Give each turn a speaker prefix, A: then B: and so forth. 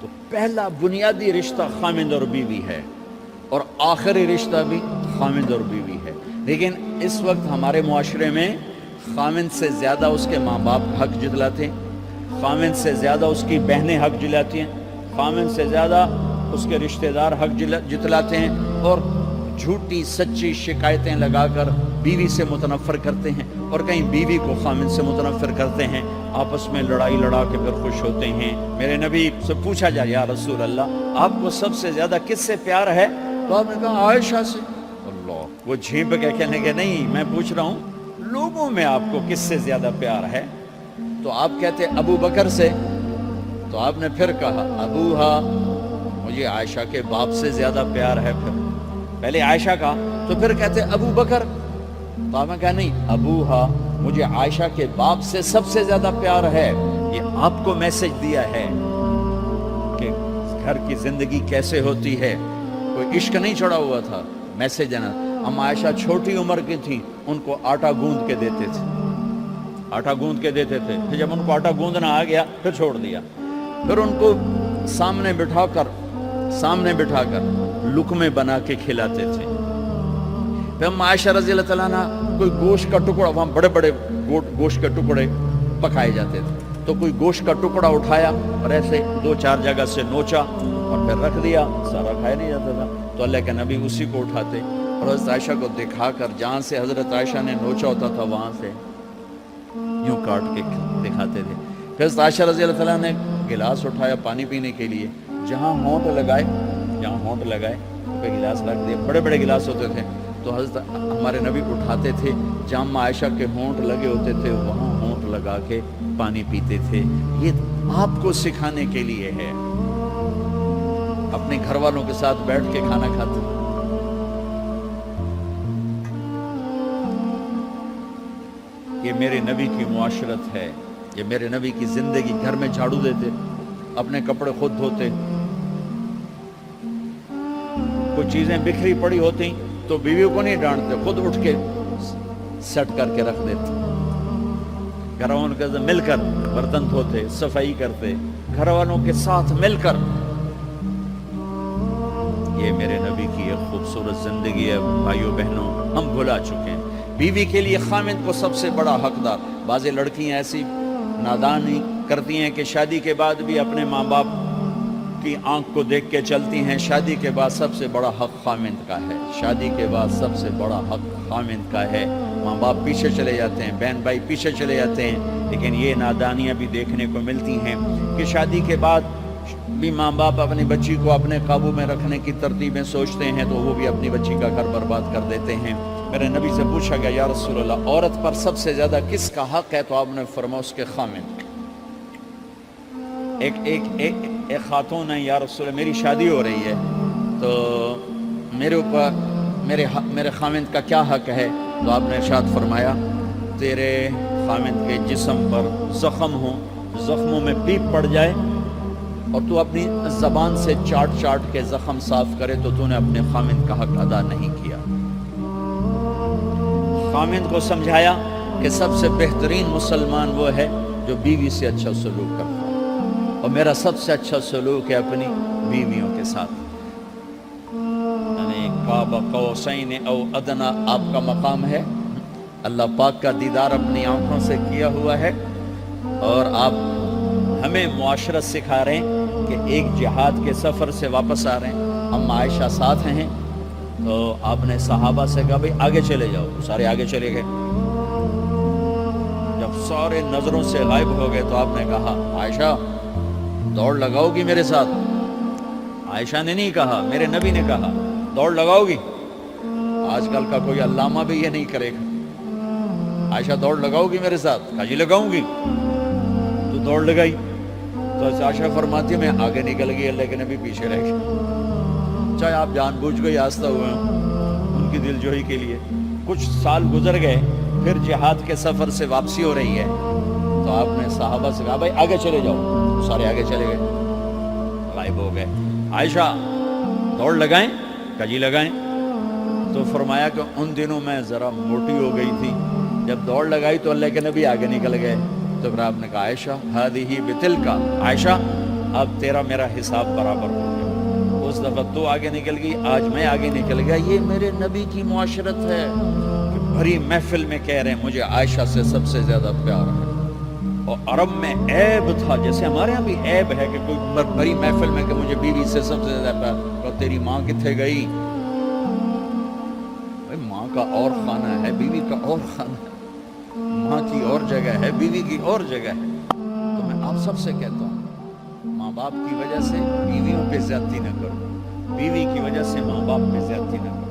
A: تو پہلا بنیادی رشتہ خامند اور بیوی ہے، اور آخری رشتہ بھی خامند اور بیوی ہے۔ لیکن اس وقت ہمارے معاشرے میں خامند سے زیادہ اس کے ماں باپ حق جتلاتے ہیں، خامند سے زیادہ اس کی بہنیں حق جلاتی ہیں، خامند سے زیادہ اس کے رشتہ دار حق جتلاتے ہیں، اور جھوٹی سچی شکایتیں لگا کر بیوی سے متنفر کرتے ہیں، اور کہیں بیوی کو خامند سے متنفر کرتے ہیں، آپس میں لڑائی لڑا کے پھر خوش ہوتے ہیں۔ میرے نبی سے پوچھا جائے یا رسول اللہ آپ کو سب سے زیادہ کس سے پیار ہے؟ تو آپ نے کہا عائشہ سے۔ اللہ، وہ جھیپ کے کہنے کے نہیں، میں پوچھ رہا ہوں لوگوں میں آپ کو کس سے زیادہ پیار ہے؟ تو آپ کہتے ابو بکر سے۔ تو آپ نے پھر کہا ابوہا، مجھے عائشہ کے باپ سے زیادہ پیار ہے۔ پھر پہلے عائشہ کا، تو پھر کہتے ابو بکر۔ تو آپ نے کہا نہیں، ابوہا، مجھے عائشہ کے باپ سے سب سے زیادہ پیار ہے۔ یہ آپ کو میسج دیا ہے کہ گھر کی زندگی کیسے ہوتی ہے، کوئی عشق نہیں چڑھا ہوا تھا، میسج دینا۔ ہم عائشہ چھوٹی عمر کی تھیں، ان کو آٹا گوندھ کے دیتے تھے، آٹا گوندھ کے دیتے تھے، پھر جب ان کو آٹا گوندھنا آ گیا پھر چھوڑ دیا، پھر ان کو سامنے بٹھا کر لقمے بنا کے کھلاتے تھے۔ پھر ہم عائشہ رضی اللہ تعالیٰ عنہ کوئی گوشت کا ٹکڑا، وہاں بڑے بڑے گوشت کے ٹکڑے پکائے جاتے تھے، تو کوئی گوشت کا ٹکڑا اٹھایا اور ایسے 2-4 جگہ سے نوچا اور پھر رکھ دیا، سارا کھایا نہیں جاتا تھا، تو اللہ کے نبی اسی کو اٹھاتے اور حضرت عائشہ کو دکھا کر، جہاں سے حضرت عائشہ نے نوچا ہوتا تھا وہاں سے یوں کاٹ کے دکھاتے تھے۔ پھر حضرت عائشہ رضی اللہ تعالیٰ نے گلاس اٹھایا پانی پینے کے لیے، جہاں ہونٹ لگائے پہ گلاس رکھ دیا، بڑے بڑے گلاس ہوتے تھے، تو حضرت ہمارے نبی اٹھاتے تھے، جہاں عائشہ کے ہونٹ لگے ہوتے تھے وہاں ہونٹ لگا کے پانی پیتے تھے۔ یہ آپ کو سکھانے کے لیے ہے، اپنے گھر والوں کے ساتھ بیٹھ کے کھانا کھاتے۔ یہ میرے نبی کی معاشرت ہے، یہ میرے نبی کی زندگی۔ گھر میں جھاڑو دیتے، اپنے کپڑے خود دھوتے، کوئی چیزیں بکھری پڑی ہوتی تو بیویوں کو نہیں ڈانٹتے، خود اٹھ کے سیٹ کر کے رکھ دیتے، گھر والوں کے ساتھ مل کر برتن دھوتے، صفائی کرتے، گھر والوں کے ساتھ مل کر۔ یہ میرے نبی کی ایک خوبصورت زندگی ہے بھائیوں بہنوں، ہم بھلا چکے ہیں۔ بیوی کے لیے خامند کو سب سے بڑا حقدار۔ بعض لڑکیاں ایسی نادانی کرتی ہیں کہ شادی کے بعد بھی اپنے ماں باپ کی آنکھ کو دیکھ کے چلتی ہیں۔ شادی کے بعد سب سے بڑا حق خامند کا ہے، شادی کے بعد سب سے بڑا حق خامند کا ہے۔ ماں باپ پیچھے چلے جاتے ہیں، بہن بھائی پیچھے چلے جاتے ہیں، لیکن یہ نادانیاں بھی دیکھنے کو ملتی ہیں کہ شادی کے بعد بھی ماں باپ اپنی بچی کو اپنے قابو میں رکھنے کی ترتیبیں سوچتے ہیں تو وہ بھی اپنی بچی کا گھر برباد کر دیتے ہیں۔ میرے نبی سے پوچھا گیا یا رسول اللہ عورت پر سب سے زیادہ کس کا حق ہے؟ تو آپ نے فرمایا اس کے خامند۔ ایک خاتون ہے، یا رسول اللہ میری شادی ہو رہی ہے تو میرے اوپر میرے خامند کا کیا حق ہے؟ تو آپ نے ارشاد فرمایا تیرے خامند کے جسم پر زخم ہو، زخموں میں پیپ پڑ جائے اور تو اپنی زبان سے چاٹ کے زخم صاف کرے تو تو نے اپنے خامند کا حق ادا نہیں کیا۔ خامند کو سمجھایا کہ سب سے بہترین مسلمان وہ ہے جو بیوی سے اچھا سلوک کرتا ہے، اور میرا سب سے اچھا سلوک ہے اپنی بیویوں کے ساتھ، یعنی قاب قوسین او ادنا آپ کا مقام ہے، اللہ پاک کا دیدار اپنی آنکھوں سے کیا ہوا ہے، اور آپ ہمیں معاشرت سکھا رہے ہیں کہ ایک جہاد کے سفر سے واپس آ رہے ہیں، ہم عائشہ ساتھ ہیں، تو آپ نے صحابہ سے کہا بھئی آگے چلے جاؤ، سارے آگے چلے گئے۔ جب سارے نظروں سے غائب ہو گئے تو آپ نے کہا عائشہ دوڑ لگاؤ گی میرے ساتھ؟ عائشہ نے نہیں کہا، میرے نبی نے کہا دوڑ لگاؤ گی؟ آج کل کا کوئی علامہ بھی یہ نہیں کرے گا، عائشہ دوڑ لگاؤ گی میرے ساتھ؟ کہا جی لگاؤں گی۔ تو دوڑ لگائی تو عائشہ فرماتی میں آگے نکل گئی، اللہ کے نبی پیچھے رہ گئے، چاہے آپ جان بوجھ کے آستہ ہوئے ہوں ان کی دل جوئی کے لیے۔ کچھ سال گزر گئے، پھر جہاد کے سفر سے واپسی ہو رہی ہے تو آپ نے صحابہ سے کہا بھائی آگے چلے جاؤ، سارے آگے چلے گئے، غائب ہو گئے۔ عائشہ دوڑ لگائیں؟ کہا جی لگائیں۔ تو فرمایا کہ ان دنوں میں ذرا موٹی ہو گئی تھی، جب دوڑ لگائی تو اللہ کے نبی آگے نکل گئے، تو پھر آپ نے کہا عائشہ ہذہ بتلک، عائشہ اب تیرا میرا حساب برابر ہو گیا. اس دفعہ تو آگے نکل گئی, آج میں آگے نکل گیا. یہ میرے نبی کی معاشرت ہے کہ بھری محفل میں کہہ رہے ہیں مجھے عائشہ سے سب سے زیادہ پیار ہے. اور عرب میں عیب تھا, جیسے ہمارے ہاں بھی عیب ہے کہ کوئی بڑی محفل میں کہ مجھے بیوی سے سب سے زیادہ پیار. تو تیری ماں کتنے گئی؟ ماں کا اور خانہ ہے, بیوی کا اور خانہ ہے. ماں کی اور جگہ ہے, بیوی کی اور جگہ ہے. تو میں آپ سب سے کہتا ہوں, ماں باپ کی وجہ سے بیویوں پہ زیادتی نہ کرو, بیوی کی وجہ سے ماں باپ پہ زیادتی نہ کرو.